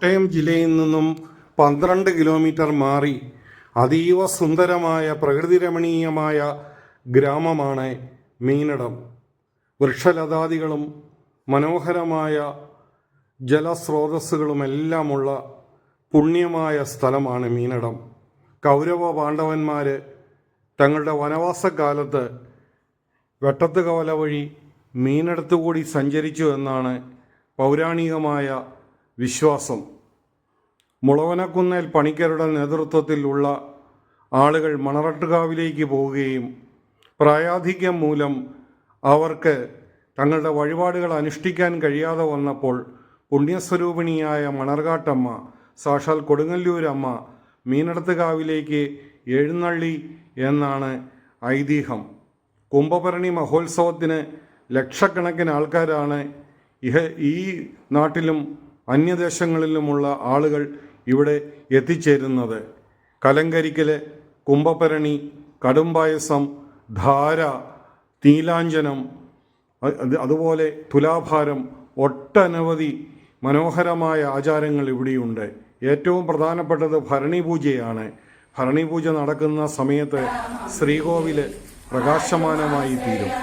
കോട്ടയം ജില്ലയിൽ നിന്നും 12 കിലോമീറ്റർ മാറി അതീവ സുന്ദരമായ പ്രകൃതിരമണീയമായ ഗ്രാമമാണ് മീനടം. വൃക്ഷലതാദികളും മനോഹരമായ ജലസ്രോതസ്സുകളുമെല്ലാമുള്ള പുണ്യമായ സ്ഥലമാണ് മീനടം. കൗരവ പാണ്ഡവന്മാർ തങ്ങളുടെ വനവാസകാലത്ത് വെട്ടത്തുകവല വഴി മീനടത്തുകൂടി സഞ്ചരിച്ചു എന്നാണ് പൗരാണികമായ വിശ്വാസം. മുളവനക്കുന്നേൽ പണിക്കരുടെ നേതൃത്വത്തിലുള്ള ആളുകൾ മണർകാട്ടിലേക്ക് പോവുകയും പ്രായാധിക്യം മൂലം അവർക്ക് തങ്ങളുടെ വഴിപാടുകൾ അനുഷ്ഠിക്കാൻ കഴിയാതെ വന്നപ്പോൾ പുണ്യസ്വരൂപിണിയായ മണർകാട്ടമ്മ, സാക്ഷാൽ കൊടുങ്ങല്ലൂരമ്മ മീനടത്തുകാവിലേക്ക് എഴുന്നള്ളി എന്നാണ് ഐതിഹ്യം. കുംഭഭരണി മഹോത്സവത്തിന് ലക്ഷക്കണക്കിന് ആൾക്കാരാണ് ഈ നാട്ടിലും അന്യദേശങ്ങളിലുമുള്ള ആളുകൾ ഇവിടെ എത്തിച്ചേരുന്നത്. കലങ്കരിക്കൽ, കുംഭഭരണി, കടുംപായസം, ധാര, നീലാഞ്ജനം, അതുപോലെ തുലാഭാരം, ഒട്ടനവധി മനോഹരമായ ആചാരങ്ങൾ ഇവിടെയുണ്ട്. ഏറ്റവും പ്രധാനപ്പെട്ടത് ഭരണി പൂജയാണ്. ഭരണി പൂജ നടക്കുന്ന സമയത്ത് ശ്രീകോവിൽ പ്രകാശമാനമായി തീരും.